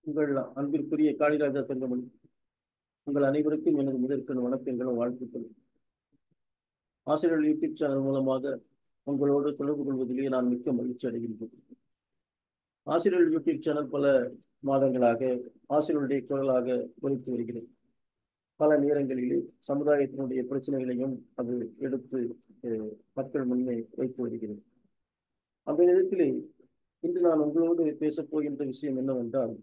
உங்கள் அன்பிற்குரிய காளிராஜா தங்கமணி, உங்கள் அனைவருக்கும் எனது முதற்கண் வணக்கங்களும் வாழ்த்துக்கள். ஆசிரியர்கள் யூடியூப் சேனல் மூலமாக உங்களோடு தொடர்பு கொள்வதிலேயே நான் மிக்க மகிழ்ச்சி அடைகின்றேன். ஆசிரியர்கள் யூடியூப் சேனல் பல மாதங்களாக ஆசிரியர்களுடைய குரலாக ஒலித்து வருகிறது. பல நேரங்களிலே சமுதாயத்தினுடைய பிரச்சனைகளையும் அது எடுத்து மக்கள் முன்னே வைத்து வருகிறது. அந்த விதத்திலே இன்று நான் உங்களோடு பேசப் போகின்ற விஷயம் என்னவென்றால்,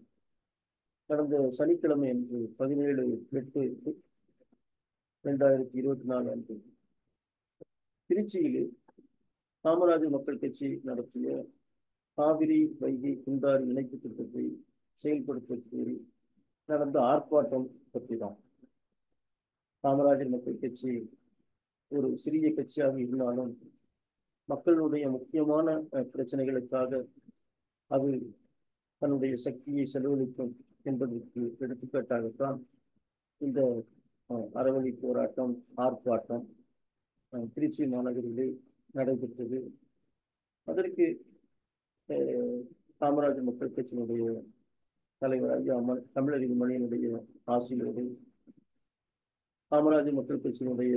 கடந்த சனிக்கிழமை அன்று 17/8/2024 அன்று திருச்சியிலே காமராஜர் மக்கள் கட்சி நடத்திய காவிரி வைகை குண்டாறு இணைப்பு திட்டத்தை செயல்படுத்த கோரி நடந்த ஆர்ப்பாட்டம் பற்றி தான். காமராஜர் மக்கள் கட்சி ஒரு சிறிய கட்சியாக இருந்தாலும் மக்களுடைய முக்கியமான பிரச்சனைகளுக்காக அது தன்னுடைய சக்தியை செலவழிக்கும் என்பதற்கு எடுத்துக்காட்டாகத்தான் இந்த அறவழி போராட்டம், ஆர்ப்பாட்டம் திருச்சி மாநகரிலே நடைபெற்றது. அதற்கு காமராஜர் மக்கள் கட்சியினுடைய தலைவர் ஐயா தமிழறிவு மணியினுடைய ஆசியோடு காமராஜர் மக்கள் கட்சியினுடைய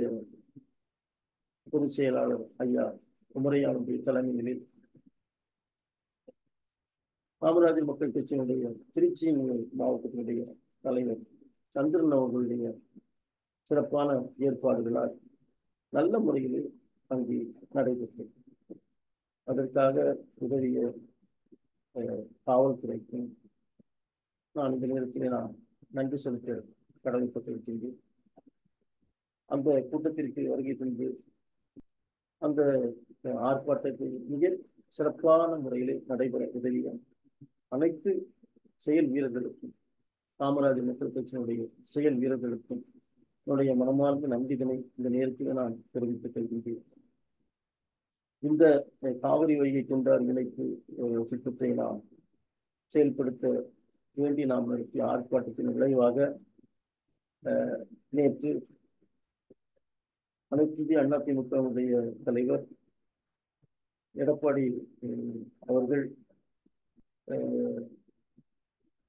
பொதுச் செயலாளர் ஐயா உமரையாவுடைய தலைமையிலே காமராஜர் மக்கள் கட்சியினுடைய திருச்சி மாவட்டத்தினுடைய தலைவர் சந்திரன் அவர்களுடைய சிறப்பான ஏற்பாடுகளால் நல்ல முறையில் அங்கே நடைபெற்றது. அதற்காக உதவிய காவல்துறைக்கும் நான் இந்த நேரத்தில் நன்றி செலுத்த கடமைப்பட்டிருக்கின்றேன். அந்த கூட்டத்திற்கு வருகை தந்து அந்த ஆர்ப்பாட்டத்தை மிக சிறப்பான முறையில் நடைபெற உதவிய அனைத்து செயல் வீரர்களுக்கும், காமராஜர் மக்கள் கட்சியினுடைய செயல் வீரர்களுக்கும் என்னுடைய மனமார்ந்த நன்றிதனை இந்த நேரத்தில் நான் தெரிவித்துக் கொள்கின்றேன். இந்த காவிரி வைகை குண்டாறு இணைப்பு திட்டத்தை நாம் செயல்படுத்த வேண்டி நாம் நடத்திய ஆர்ப்பாட்டத்தின் விளைவாக நேற்று அனைத்து இந்திய அண்ணா திமுகவுடைய தலைவர் எடப்பாடி அவர்கள்,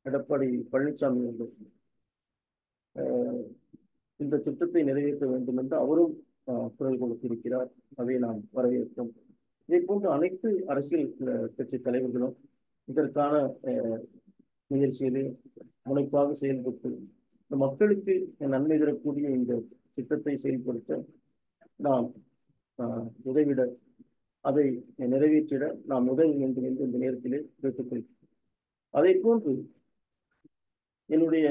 எடப்பாடி பழனிசாமி அவர்கள் இந்த திட்டத்தை நிறைவேற்ற வேண்டும் என்று அவரும் குரல் கொடுத்திருக்கிறார். அதை நாம் வரவேற்கிறோம். இதை போன்று அனைத்து அரசியல் கட்சி தலைவர்களும் இதற்கான முயற்சியிலே முனைப்பாக செயல்பட்டு மக்களுக்கு நன்மை தரக்கூடிய இந்த திட்டத்தை செயல்படுத்த நாம் உதவிட, அதை நிறைவேற்றிட நாம் உதவி வேண்டும் என்று இந்த நேரத்திலே கேட்டுக்கொள்கிறோம். அதை போன்று என்னுடைய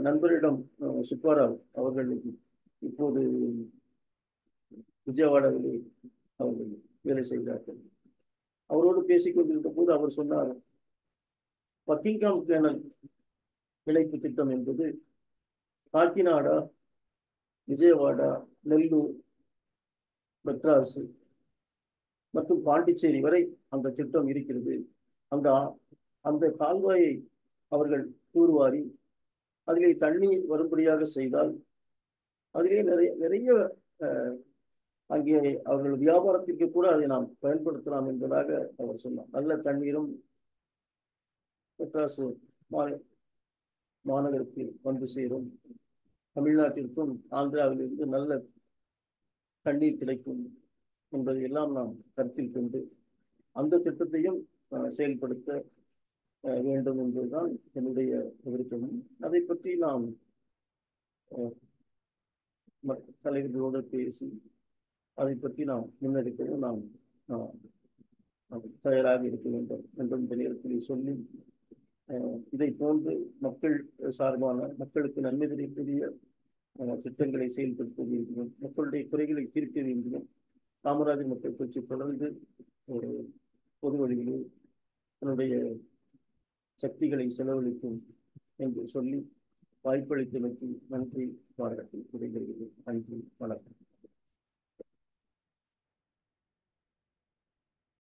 நண்பரிடம் சுப்பாராவ் அவர்கள் இப்போது விஜயவாடாவிலே அவர்கள் வேலை செய்கிறார்கள். அவரோடு பேசிக் கொண்டிருந்த போது அவர் சொன்னார், பக்கிங்காம் கேனல் இணைப்பு திட்டம் என்பது காக்கிநாடா, விஜயவாடா, நெல்லூர், மெட்ராஸ் மற்றும் பாண்டிச்சேரி வரை அந்த திட்டம் இருக்கிறது. அந்த அந்த கால்வாயை அவர்கள் தூர்வாரி அதிலே தண்ணீர் வரும்படியாக செய்தால் அதிலே நிறைய அங்கே அவர்கள் வியாபாரத்திற்கு கூட அதை நாம் பயன்படுத்தலாம் என்பதாக அவர் சொன்னார். நல்ல தண்ணீரும் மெட்ராஸ் மாநகருக்கு வந்து சேரும், தமிழ்நாட்டிற்கும் ஆந்திராவிலிருந்து நல்ல தண்ணீர் கிடைக்கும் என்பதை எல்லாம் நாம் கருத்தில் கொண்டு அந்த திட்டத்தையும் செயல்படுத்த வேண்டும் என்பதுதான் என்னுடைய விருப்பமும். அதை பற்றி நாம் தலைவர்களோடு பேசி அதை பற்றி நாம் முன்னெடுக்கவும் நாம் தயாராக இருக்க வேண்டும் என்றும் இந்த நேரத்தில் சொல்லி, இதை போன்று மக்கள் சார்பான மக்களுக்கு நன்மை தரக்கூடிய திட்டங்களை செயல்படுத்த வேண்டும், மக்களுடைய குறைகளை தீர்க்க வேண்டும். காமராஜர் மக்கள் கட்சி தொடர்ந்து பொது வழிகளில் தன்னுடைய சக்திகளை செலவழிக்கும் என்று சொல்லி வாய்ப்பளித்தமைக்கு நன்றி பாராட்டி விடைபெறுகிறேன். நன்றி, வணக்கம்.